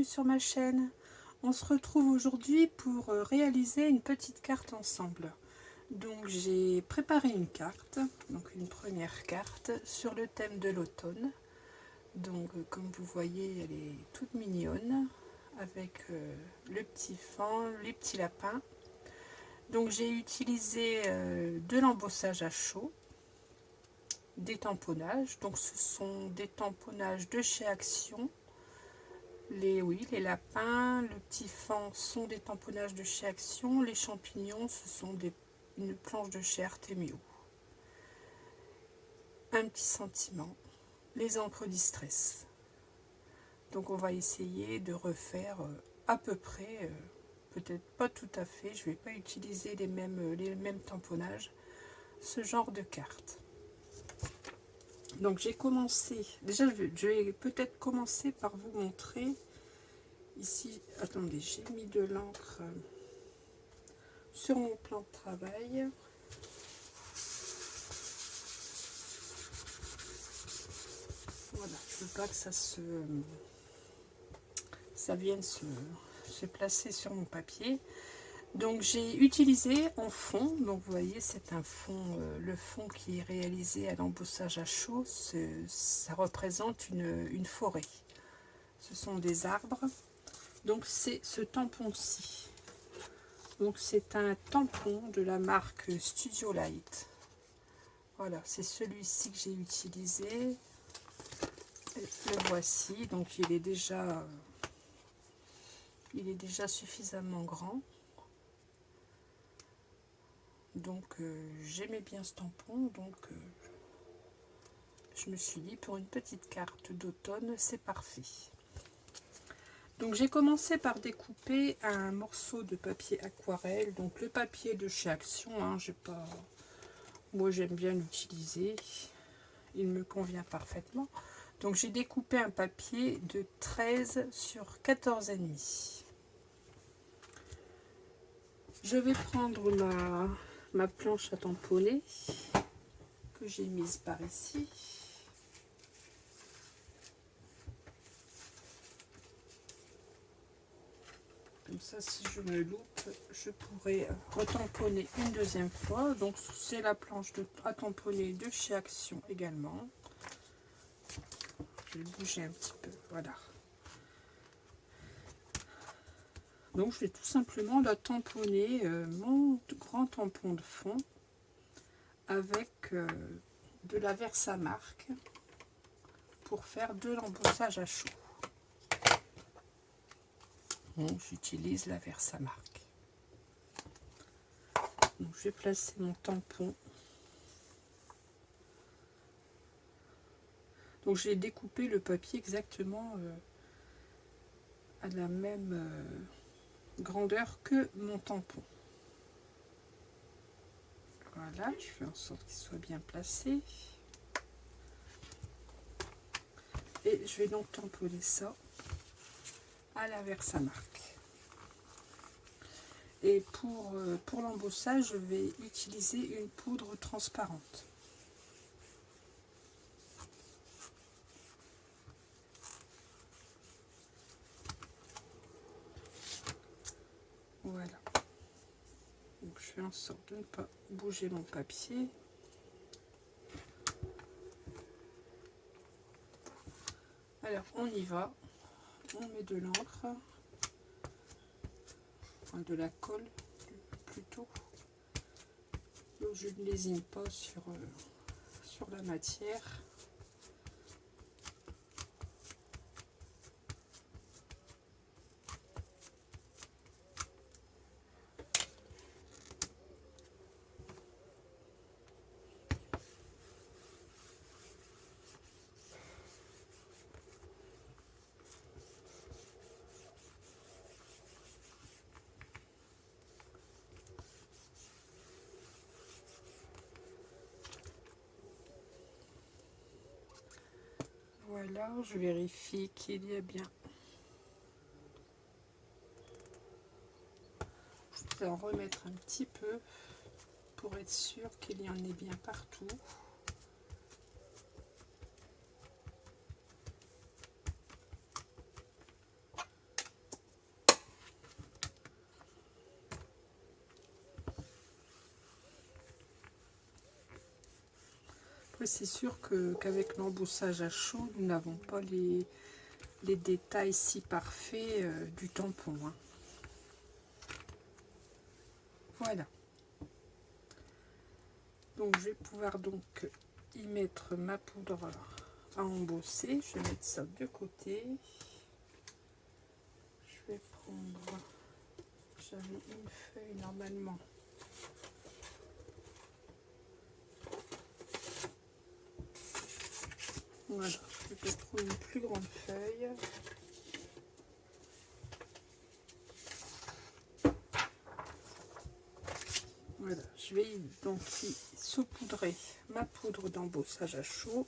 bienvenue sur ma chaîne. On se retrouve aujourd'hui pour réaliser une petite carte ensemble. Donc j'ai préparé une carte, donc une première carte sur le thème de l'automne. Donc comme vous voyez, elle est toute mignonne avec le petit faon, les petits lapins. Donc j'ai utilisé de l'embossage à chaud, des tamponnages. Donc ce sont des tamponnages de chez Action. Les lapins, le petit faon sont des tamponnages de chez Action. Les champignons, ce sont une planche de chez Artemio. Un petit sentiment. Les encres distress. Donc on va essayer de refaire à peu près, peut-être pas tout à fait, je ne vais pas utiliser les mêmes tamponnages, ce genre de carte. Donc j'ai commencé, déjà je vais peut-être commencer par vous montrer, ici, attendez, j'ai mis de l'encre sur mon plan de travail. Voilà, je ne veux pas que ça vienne se placer sur mon papier. Donc j'ai utilisé en fond, donc vous voyez c'est un fond, le fond qui est réalisé à l'embossage à chaud, ça représente une forêt. Ce sont des arbres. Donc c'est ce tampon-ci. Donc c'est un tampon de la marque Studio Light. Voilà, c'est celui-ci que j'ai utilisé. Le voici, donc il est déjà suffisamment grand. Donc j'aimais bien ce tampon, donc je me suis dit pour une petite carte d'automne c'est parfait. Donc j'ai commencé par découper un morceau de papier aquarelle, donc le papier de chez Action, hein, moi j'aime bien l'utiliser, il me convient parfaitement. Donc j'ai découpé un papier de 13 sur 14,5. Je vais prendre ma planche à tamponner que j'ai mise par ici. Comme ça, si je me loupe, je pourrais retamponner une deuxième fois. Donc c'est la planche à tamponner de chez Action également. Je vais bouger un petit peu, voilà. Donc je vais tout simplement la tamponner, mon grand tampon de fond, avec de la Versamark pour faire de l'embossage à chaud. Donc j'utilise la Versamark. Donc je vais placer mon tampon. Donc j'ai découpé le papier exactement à la même grandeur que mon tampon. Voilà, je fais en sorte qu'il soit bien placé. Et je vais donc tamponner ça à la Versamark. Et pour l'embossage, je vais utiliser une poudre transparente. Voilà. Donc je fais en sorte de ne pas bouger mon papier. Alors on y va. On met de l'encre, enfin de la colle plutôt. Donc je ne lésine pas sur la matière. Voilà, je vérifie qu'il y a bien. Je vais en remettre un petit peu pour être sûr qu'il y en ait bien partout. Après, c'est sûr qu'avec l'embossage à chaud, nous n'avons pas les détails si parfaits du tampon. Hein. Voilà. Donc, je vais pouvoir donc y mettre ma poudre à embosser. Je vais mettre ça de côté. Je vais prendre... J'avais une feuille normalement. Voilà, je vais prendre une plus grande feuille. Voilà, je vais donc y saupoudrer ma poudre d'embossage à chaud.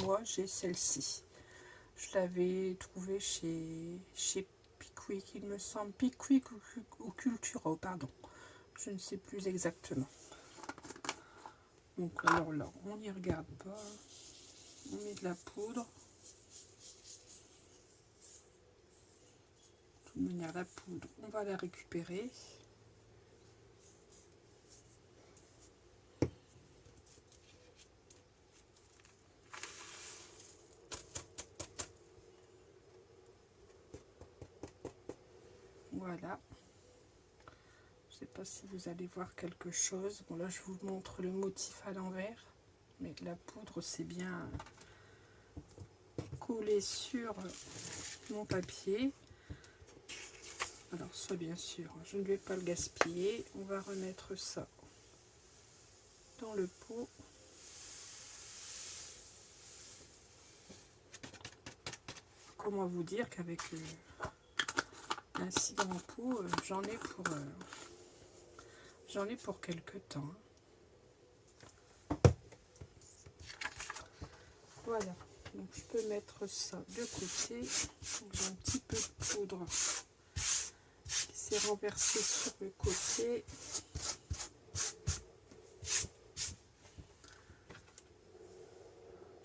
Moi, j'ai celle-ci. Je l'avais trouvée chez Pickwick, il me semble. Pickwick ou Cultura, pardon. Je ne sais plus exactement. Donc, alors là, on n'y regarde pas. On met de la poudre. De toute manière, la poudre, on va la récupérer. Voilà. Je ne sais pas si vous allez voir quelque chose. Bon, là, je vous montre le motif à l'envers. Mais la poudre, c'est bien collé sur mon papier. Alors ça, bien sûr, je ne vais pas le gaspiller. On va remettre ça dans le pot. Comment vous dire qu'avec un si grand pot, j'en ai pour quelques temps. Voilà, donc je peux mettre ça de côté. J'ai un petit peu de poudre qui s'est renversée sur le côté.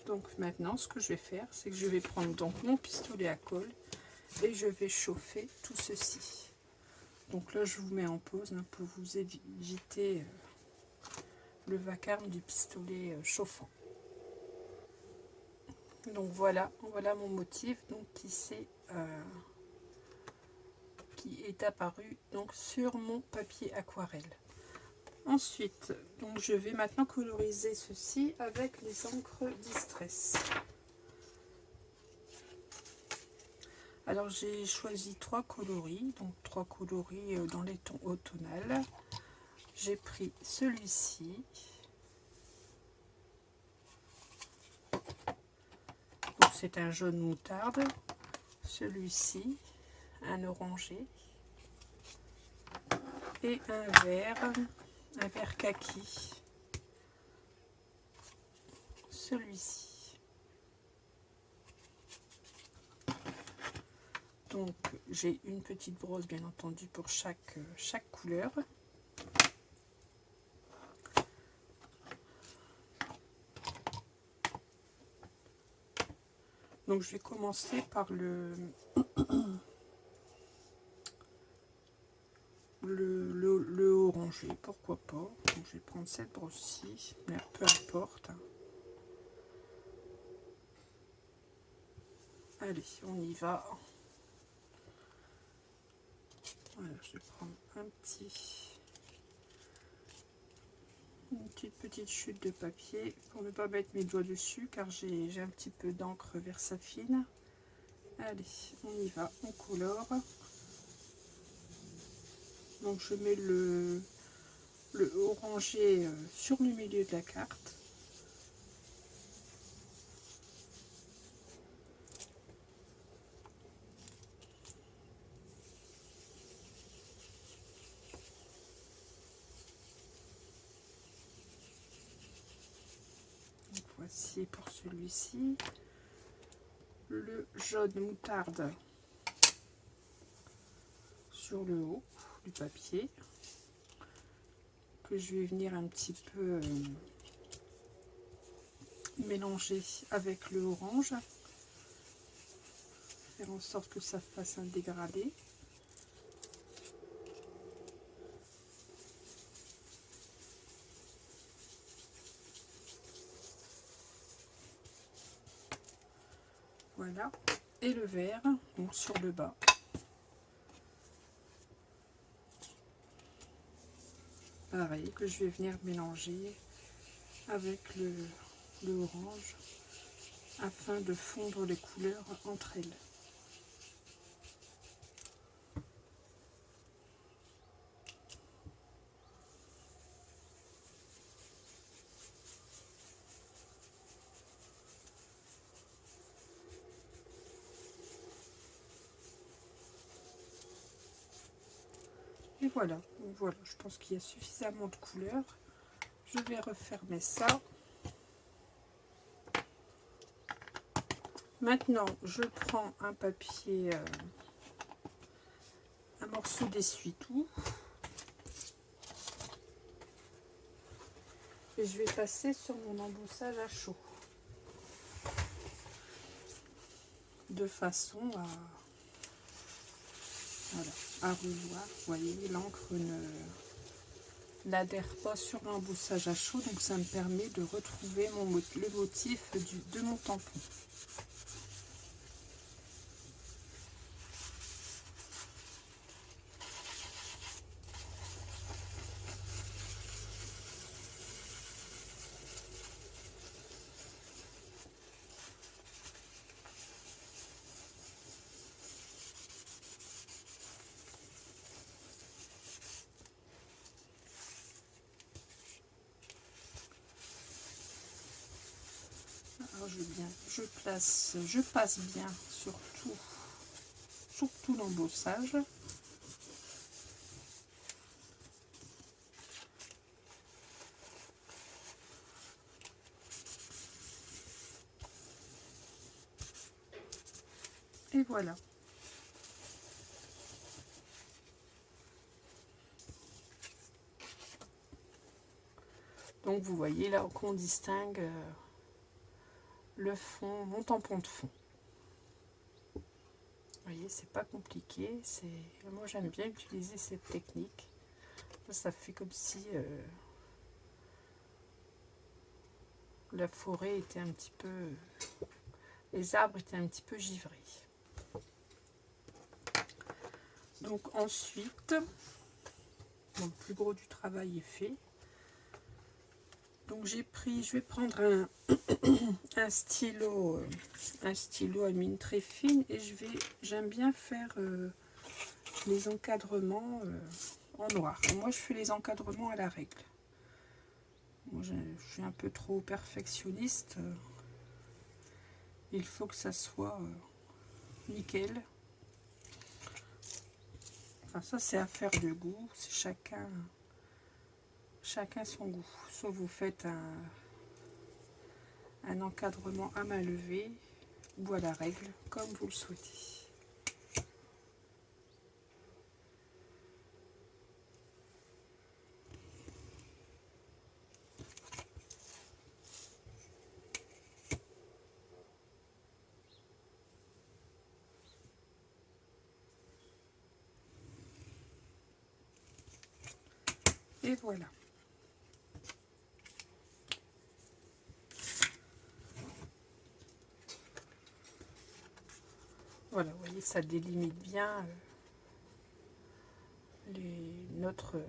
Donc maintenant, ce que je vais faire, c'est que je vais prendre donc mon pistolet à colle et je vais chauffer tout ceci. Donc là, je vous mets en pause hein, pour vous éviter le vacarme du pistolet chauffant. Donc voilà mon motif donc qui est apparu donc sur mon papier aquarelle. Ensuite, donc je vais maintenant coloriser ceci avec les encres Distress. Alors j'ai choisi 3 coloris, donc 3 coloris dans les tons automnales. J'ai pris celui-ci. Donc c'est un jaune moutarde. Celui-ci, un orangé. Et un vert kaki. Celui-ci. Donc j'ai une petite brosse bien entendu pour chaque couleur. Donc je vais commencer par le orangé, pourquoi pas. Donc, je vais prendre cette brosse-ci, mais peu importe. Allez, on y va. Voilà, je vais prendre une petite chute de papier pour ne pas mettre mes doigts dessus car j'ai un petit peu d'encre Versafine. Allez, on y va, on colore. Donc je mets le orangé sur le milieu de la carte. Donc voici pour celui-ci. Le jaune moutarde sur le haut du papier que je vais venir un petit peu mélanger avec le orange, faire en sorte que ça fasse un dégradé. Voilà. Et le vert, donc sur le bas. Pareil, que je vais venir mélanger avec le orange afin de fondre les couleurs entre elles. Et voilà, voilà, je pense qu'il y a suffisamment de couleurs. Je vais refermer ça. Maintenant, je prends un papier, un morceau d'essuie-tout. Et je vais passer sur mon embossage à chaud. De façon à, voilà, à revoir. Vous voyez, l'encre n'adhère pas sur l'embossage à chaud. Donc ça me permet de retrouver le motif de mon tampon. Alors je passe bien sur tout l'embossage. Et voilà. Donc vous voyez là qu'on distingue le fond, mon tampon de fond. Vous voyez, c'est pas compliqué. Moi j'aime bien utiliser cette technique. Ça fait comme si la forêt était un petit peu, les arbres étaient un petit peu givrés. Donc ensuite, le plus gros du travail est fait. Donc je vais prendre un stylo à mine très fine et j'aime bien faire les encadrements en noir. Et moi je fais les encadrements à la règle. Moi je suis un peu trop perfectionniste. Il faut que ça soit nickel. Enfin ça c'est affaire de goût, c'est chacun son goût. Soit vous faites un encadrement à main levée ou à la règle, comme vous le souhaitez. Et voilà. Voilà, vous voyez, ça délimite bien notre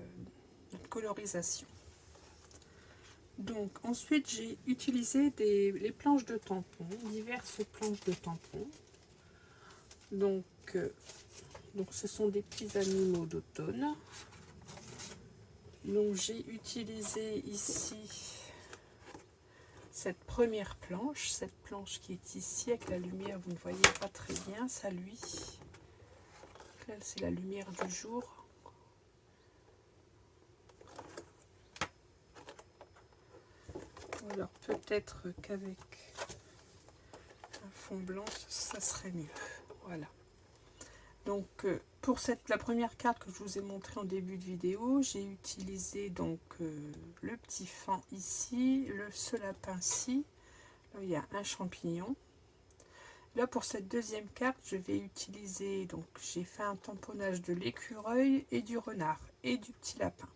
colorisation. Donc ensuite j'ai utilisé les planches de tampons, diverses planches de tampons. Donc ce sont des petits animaux d'automne. Donc j'ai utilisé ici cette première planche, cette planche qui est ici avec la lumière, vous ne voyez pas très bien, ça lui. Là c'est la lumière du jour. Alors peut-être qu'avec un fond blanc, ça serait mieux. Voilà. Donc pour la première carte que je vous ai montré en début de vidéo, j'ai utilisé donc le petit fan ici, ce lapin-ci. Là il y a un champignon. Là pour cette deuxième carte, je vais utiliser, donc j'ai fait un tamponnage de l'écureuil et du renard et du petit lapin.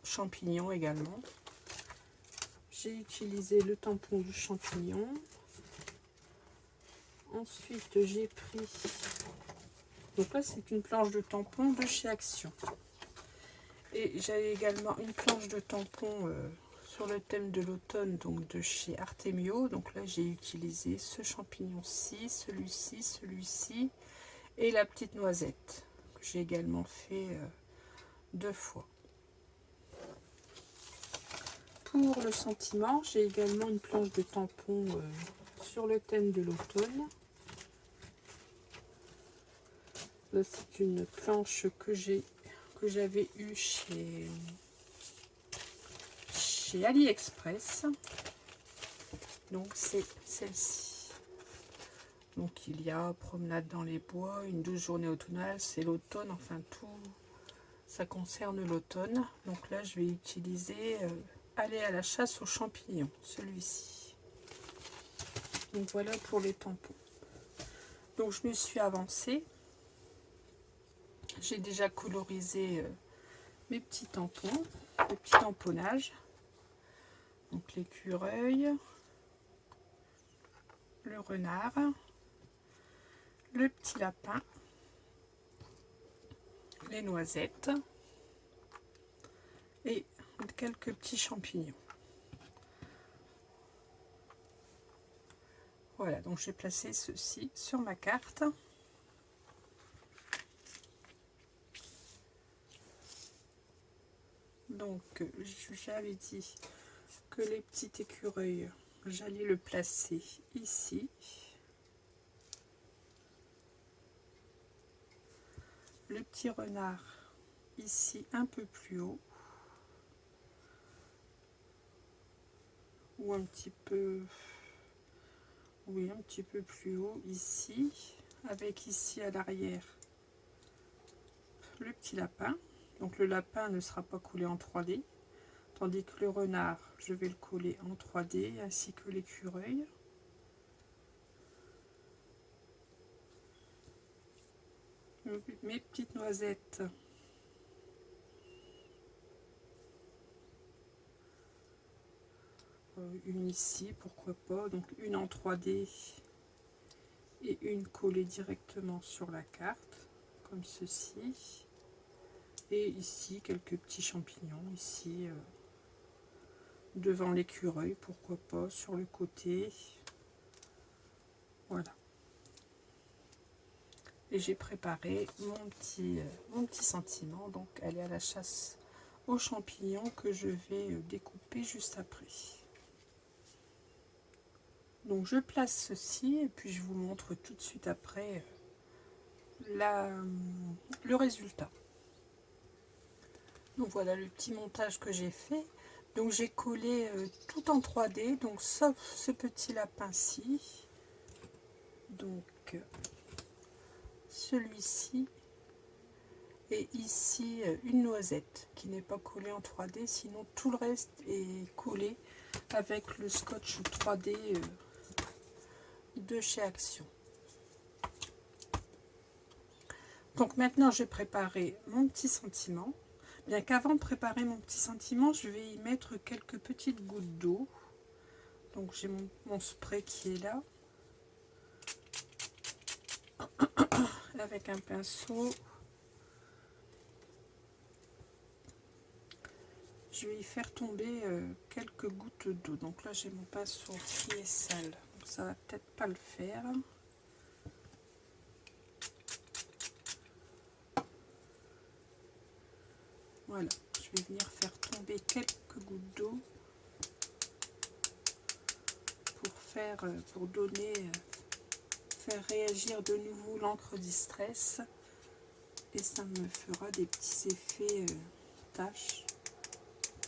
Champignon également. J'ai utilisé le tampon du champignon. Ensuite, j'ai pris... Donc là, c'est une planche de tampon de chez Action. Et j'avais également une planche de tampon sur le thème de l'automne, donc de chez Artemio. Donc là, j'ai utilisé ce champignon-ci, celui-ci et la petite noisette, que j'ai également fait 2 fois. Pour le sentiment, j'ai également une planche de tampon sur le thème de l'automne. Là, c'est une planche que j'avais eue chez AliExpress. Donc c'est celle-ci. Donc il y a promenade dans les bois, une douce journée automnale, c'est l'automne, enfin tout ça concerne l'automne. Donc là je vais utiliser aller à la chasse aux champignons, celui-ci. Donc voilà pour les tampons. Donc je me suis avancée. J'ai déjà colorisé mes petits tampons, le petit tamponnage. Donc l'écureuil, le renard, le petit lapin, les noisettes et quelques petits champignons. Voilà, donc j'ai placé ceci sur ma carte. Donc j'avais dit que les petits écureuils, j'allais le placer ici. Le petit renard ici un peu plus haut. Ou un petit peu... Oui, un petit peu plus haut ici. Avec ici à l'arrière le petit lapin. Donc le lapin ne sera pas collé en 3D. Tandis que le renard, je vais le coller en 3D, ainsi que l'écureuil. Mes petites noisettes. Une ici, pourquoi pas. Donc une en 3D et une collée directement sur la carte, comme ceci. Et ici, quelques petits champignons, ici, devant l'écureuil, pourquoi pas, sur le côté. Voilà. Et j'ai préparé mon petit sentiment, donc aller à la chasse aux champignons que je vais découper juste après. Donc je place ceci et puis je vous montre tout de suite après le résultat. Donc voilà le petit montage que j'ai fait. Donc j'ai collé tout en 3D, donc sauf ce petit lapin-ci. Donc celui-ci. Et ici une noisette qui n'est pas collée en 3D, sinon tout le reste est collé avec le scotch 3D de chez Action. Donc maintenant j'ai préparé mon petit sentiment. Bien qu'avant de préparer mon petit sentiment, je vais y mettre quelques petites gouttes d'eau. Donc j'ai mon spray qui est là. Avec un pinceau. Je vais y faire tomber quelques gouttes d'eau. Donc là j'ai mon pinceau qui est sale. Donc ça va peut-être pas le faire. Voilà, je vais venir faire tomber quelques gouttes d'eau pour faire réagir de nouveau l'encre Distress, et ça me fera des petits effets taches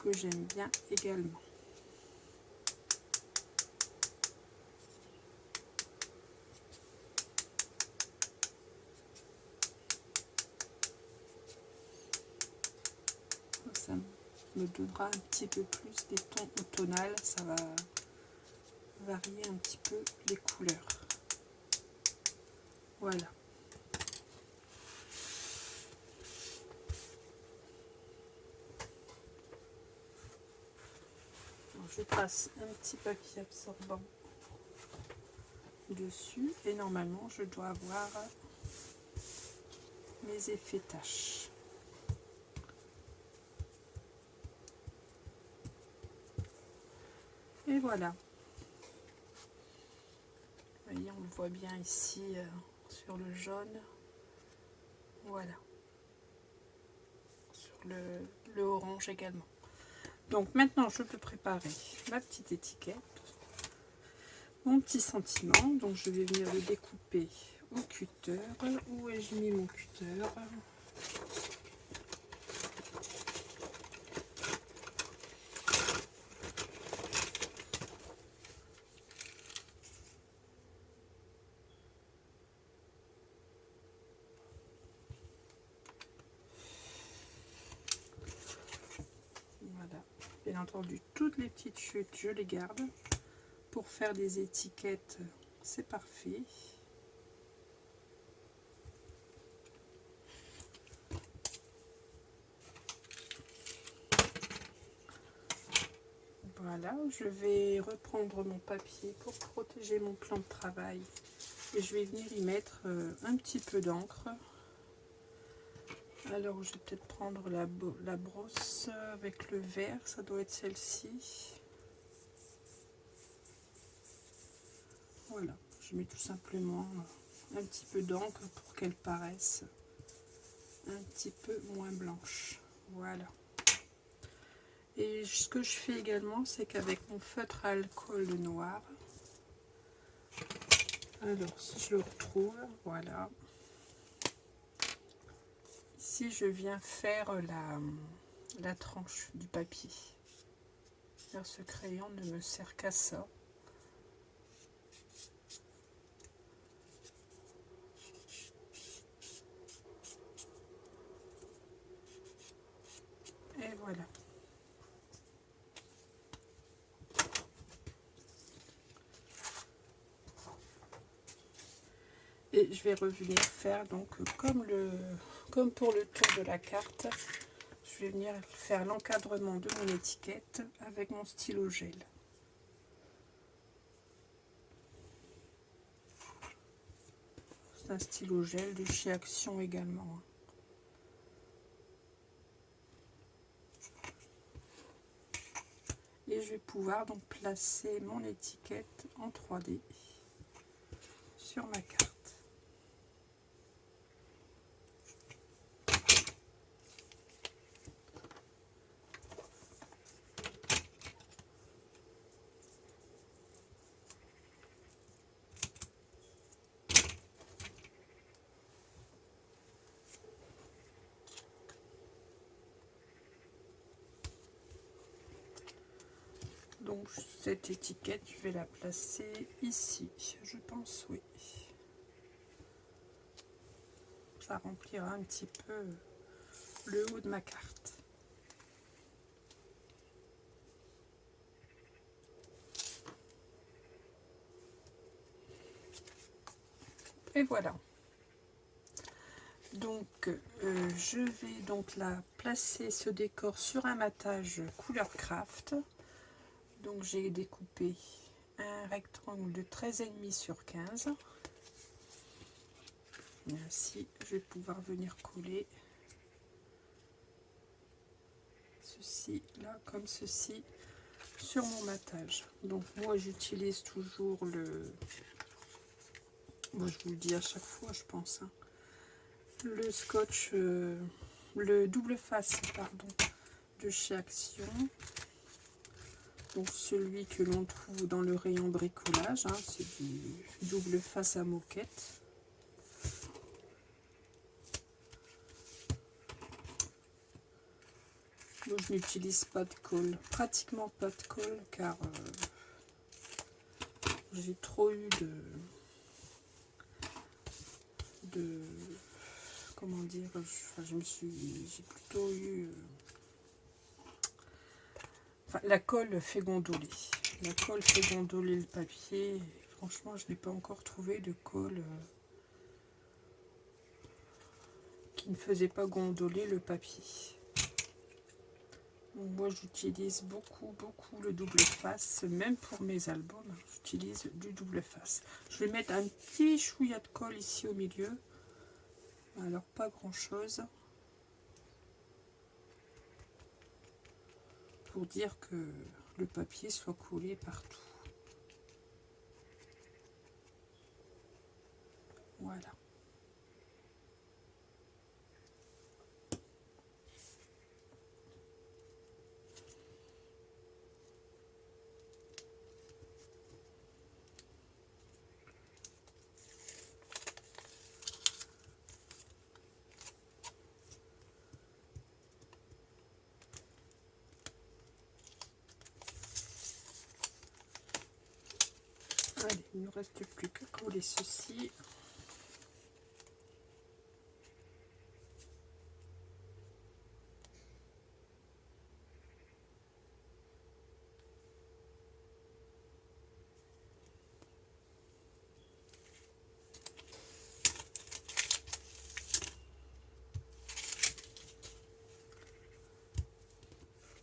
que j'aime bien également. Ça me donnera un petit peu plus des tons automnales, ça va varier un petit peu les couleurs. Voilà. Alors, je passe un petit papier absorbant dessus et normalement je dois avoir mes effets taches. Et voilà. Vous voyez, on le voit bien ici sur le jaune. Voilà. Sur le orange également. Donc maintenant je peux préparer ma petite étiquette, mon petit sentiment. Donc je vais venir le découper au cutter. Où ai-je mis mon cutter? Voilà. Bien entendu, toutes les petites chutes, je les garde. Pour faire des étiquettes, c'est parfait. Voilà, je vais reprendre mon papier pour protéger mon plan de travail. Et je vais venir y mettre un petit peu d'encre. Alors, je vais peut-être prendre la brosse avec le vert, ça doit être celle-ci. Voilà, je mets tout simplement un petit peu d'encre pour qu'elle paraisse un petit peu moins blanche. Voilà. Et ce que je fais également, c'est qu'avec mon feutre à alcool noir, alors si je le retrouve, voilà. Ici, je viens faire la tranche du papier. Alors, ce crayon ne me sert qu'à ça. Et voilà. Et je vais revenir faire donc comme pour le tour de la carte, je vais venir faire l'encadrement de mon étiquette avec mon stylo gel. C'est un stylo gel de chez Action également. Et je vais pouvoir donc placer mon étiquette en 3D sur ma carte. Donc cette étiquette, je vais la placer ici, je pense, oui. Ça remplira un petit peu le haut de ma carte. Et voilà. Donc je vais donc la placer ce décor sur un matage couleur craft. Donc j'ai découpé un rectangle de 13,5 sur 15. Et ainsi je vais pouvoir venir coller ceci là comme ceci sur mon matage. Donc moi j'utilise toujours bon, je vous le dis à chaque fois je pense, hein, le scotch, le double face pardon, de chez Action. Donc celui que l'on trouve dans le rayon bricolage, hein, c'est du double face à moquette. Moi je n'utilise pas de colle, pratiquement pas de colle, car j'ai trop eu comment dire, j'ai plutôt eu la colle fait gondoler. La colle fait gondoler le papier. Et franchement, je n'ai pas encore trouvé de colle qui ne faisait pas gondoler le papier. Moi j'utilise beaucoup le double face, même pour mes albums, j'utilise du double face. Je vais mettre un petit chouïa de colle ici au milieu, alors pas grand chose, pour dire que le papier soit collé partout. Voilà. Allez, il ne reste plus qu'à coller ceci.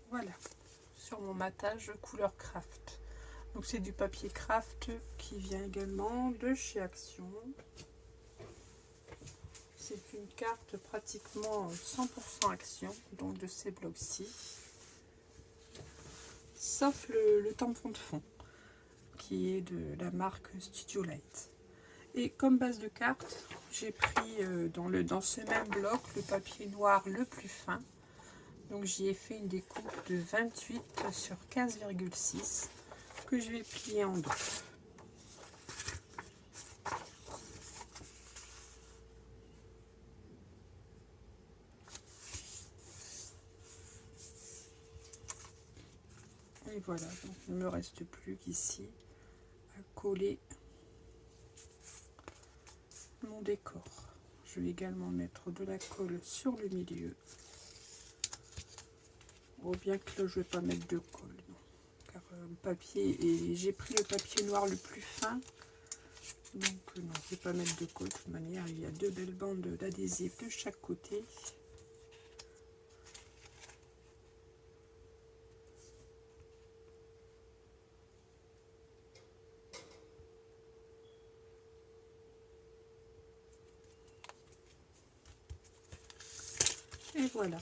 Voilà, sur mon matage couleur craft. Donc c'est du papier craft qui vient également de chez Action. C'est une carte pratiquement 100% Action, donc de ces blocs-ci. Sauf le tampon de fond, qui est de la marque Studio Light. Et comme base de carte, j'ai pris dans ce même bloc le papier noir le plus fin. Donc j'y ai fait une découpe de 28 sur 15,6 que je vais plier en deux. Et voilà, donc il ne me reste plus qu'ici à coller mon décor. Je vais également mettre de la colle sur le milieu. Bon, bien que là je ne vais pas mettre de colle, non, car le papier, et j'ai pris le papier noir le plus fin. Donc non, je ne vais pas mettre de colle. De toute manière, il y a deux belles bandes d'adhésif de chaque côté. Et voilà.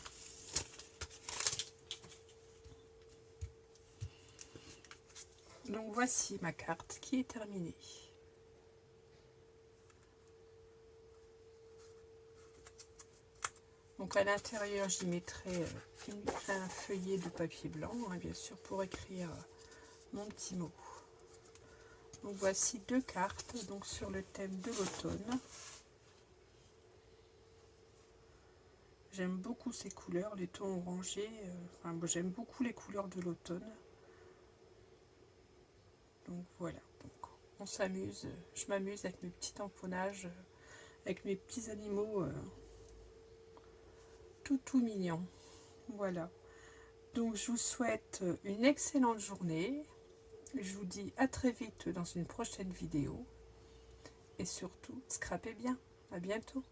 Donc voici ma carte qui est terminée. Donc à l'intérieur, j'y mettrai un feuillet de papier blanc, hein, bien sûr, pour écrire mon petit mot. Donc voici deux cartes donc sur le thème de l'automne. J'aime beaucoup ces couleurs, les tons orangés. Enfin, j'aime beaucoup les couleurs de l'automne. Donc voilà, donc, on s'amuse. Je m'amuse avec mes petits tamponnages, avec mes petits animaux tout mignons. Voilà. Donc je vous souhaite une excellente journée. Je vous dis à très vite dans une prochaine vidéo. Et surtout, scrapez bien. À bientôt.